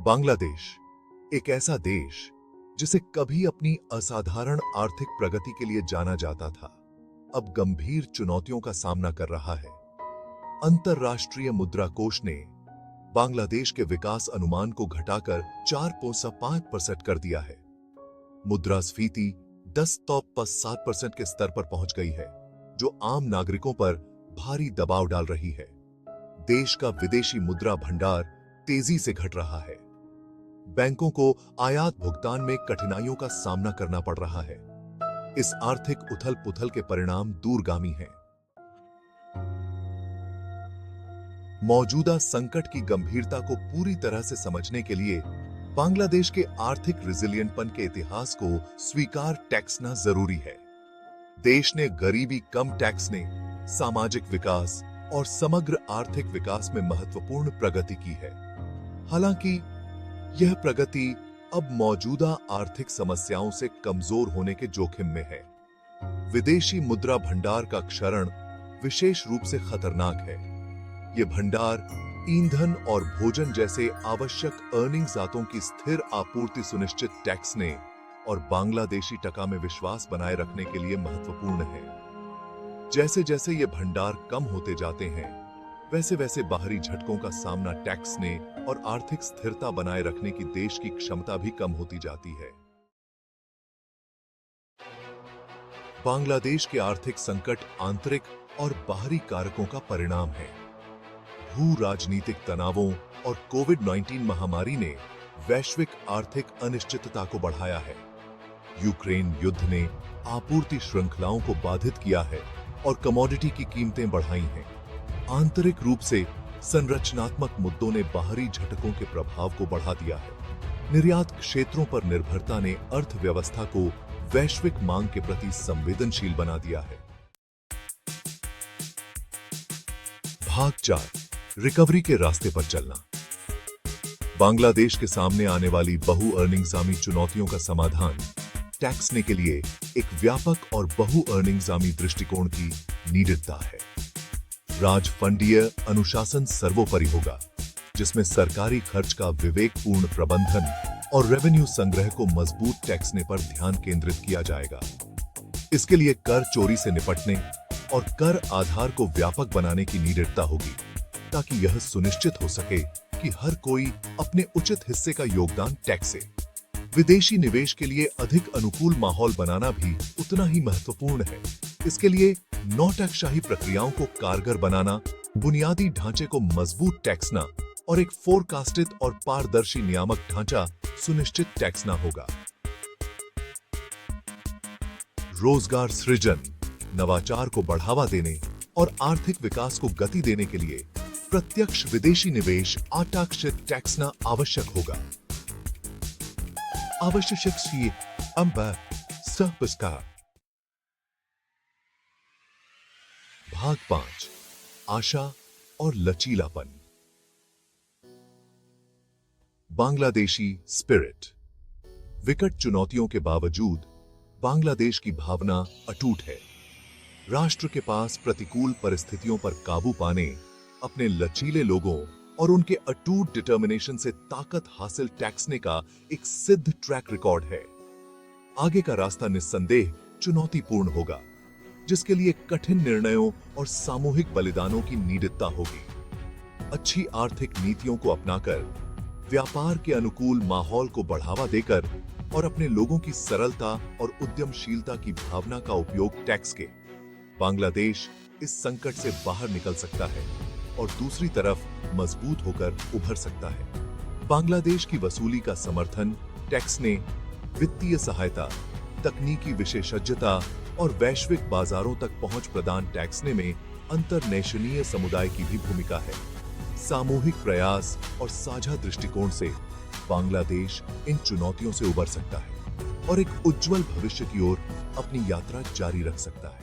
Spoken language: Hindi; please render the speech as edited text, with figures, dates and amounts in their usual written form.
बांग्लादेश एक ऐसा देश जिसे कभी अपनी असाधारण आर्थिक प्रगति के लिए जाना जाता था, अब गंभीर चुनौतियों का सामना कर रहा है। अंतर्राष्ट्रीय मुद्रा कोष ने बांग्लादेश के विकास अनुमान को घटाकर 4.5% कर दिया है। मुद्रास्फीति 10.7% के स्तर पर पहुंच गई है, जो आम नागरिकों पर भारी दबाव डाल रही है। देश का विदेशी मुद्रा भंडार तेजी से घट रहा है। बैंकों को आयात भुगतान में कठिनाइयों का सामना करना पड़ रहा है। इस आर्थिक उथल-पुथल के परिणाम दूरगामी हैं। मौजूदा संकट की गंभीरता को पूरी तरह से समझने के लिए बांग्लादेश के आर्थिक रिजिलियंटपन के इतिहास को स्वीकार टैक्सना जरूरी है। देश ने गरीबी कम टैक्स ने सामाजिक विकास और समग्र आर्थिक विकास में महत्वपूर्ण प्रगति की है। हालांकि यह प्रगति अब मौजूदा आर्थिक समस्याओं से कमजोर होने के जोखिम में है। विदेशी मुद्रा भंडार का क्षरण विशेष रूप से खतरनाक है। यह भंडार ईंधन और भोजन जैसे आवश्यक अर्निंग जातों की स्थिर आपूर्ति सुनिश्चित टैक्सने और बांग्लादेशी टका में विश्वास बनाए रखने के लिए महत्वपूर्ण है। जैसे जैसे ये भंडार कम होते जाते हैं, वैसे वैसे बाहरी झटकों का सामना टैक्स ने और आर्थिक स्थिरता बनाए रखने की देश की क्षमता भी कम होती जाती है। बांग्लादेश के आर्थिक संकट आंतरिक और बाहरी कारकों का परिणाम है। भू राजनीतिक तनावों और कोविड-19 महामारी ने वैश्विक आर्थिक अनिश्चितता को बढ़ाया है। यूक्रेन युद्ध ने आपूर्ति श्रृंखलाओं को बाधित किया है और कमोडिटी की कीमतें बढ़ाई हैं। आंतरिक रूप से संरचनात्मक मुद्दों ने बाहरी झटकों के प्रभाव को बढ़ा दिया है। निर्यात क्षेत्रों पर निर्भरता ने अर्थव्यवस्था को वैश्विक मांग के प्रति संवेदनशील बना दिया है। भाग 4, रिकवरी के रास्ते पर चलना। बांग्लादेश के सामने आने वाली बहु अर्निंगजामी चुनौतियों का समाधान टैक्सने के लिए एक व्यापक और बहु अर्निंगजामी दृष्टिकोण की नीडता है। राजफंडीय अनुशासन सर्वोपरि होगा, जिसमें सरकारी खर्च का विवेकपूर्ण प्रबंधन और रेवेन्यू संग्रह को मजबूत टैक्सने पर ध्यान केंद्रित किया जाएगा। इसके लिए कर चोरी से निपटने और कर आधार को व्यापक बनाने की नीडता होगी, ताकि यह सुनिश्चित हो सके कि हर कोई अपने उचित हिस्से का योगदान टैक्स से। विदेशी निवेश के लिए अधिक अनुकूल माहौल बनाना भी उतना ही महत्वपूर्ण है। इसके लिए नौटंकशाही प्रक्रियाओं को कारगर बनाना, बुनियादी ढांचे को मजबूत टैक्सना और एक फोरकास्टेड और पारदर्शी नियामक ढांचा सुनिश्चित टैक्सना होगा। रोजगार सृजन, नवाचार को बढ़ावा देने और आर्थिक विकास को गति देने के लिए प्रत्यक्ष विदेशी निवेश आटाक्षित टैक्सना आवश्यक होगा। भाग 5, आशा और लचीलापन। बांग्लादेशी स्पिरिट। विकट चुनौतियों के बावजूद बांग्लादेश की भावना अटूट है। राष्ट्र के पास प्रतिकूल परिस्थितियों पर काबू पाने, अपने लचीले लोगों और उनके अटूट डिटर्मिनेशन से ताकत हासिल टैक्सने का एक सिद्ध ट्रैक रिकॉर्ड है। आगे का रास्ता निस्संदेह चुनौतीपूर्ण होगा, जिसके लिए कठिन निर्णयों और सामूहिक बलिदानों की नीडता होगी। अच्छी आर्थिक नीतियों को अपनाकर, व्यापार के अनुकूल माहौल को बढ़ावा देकर और अपने लोगों की सरलता और उद्यमशीलता की भावना का उपयोग टैक्स के, बांग्लादेश इस संकट से बाहर निकल सकता है और दूसरी तरफ मजबूत होकर उभर सकता है। बांग्लादेश की वसूली का समर्थन टैक्स ने वित्तीय सहायता, तकनीकी विशेषज्ञता और वैश्विक बाजारों तक पहुंच प्रदान टैक्सने में अंतर्नेशनीय समुदाय की भी भूमिका है। सामूहिक प्रयास और साझा दृष्टिकोण से बांग्लादेश इन चुनौतियों से उबर सकता है और एक उज्जवल भविष्य की ओर अपनी यात्रा जारी रख सकता है।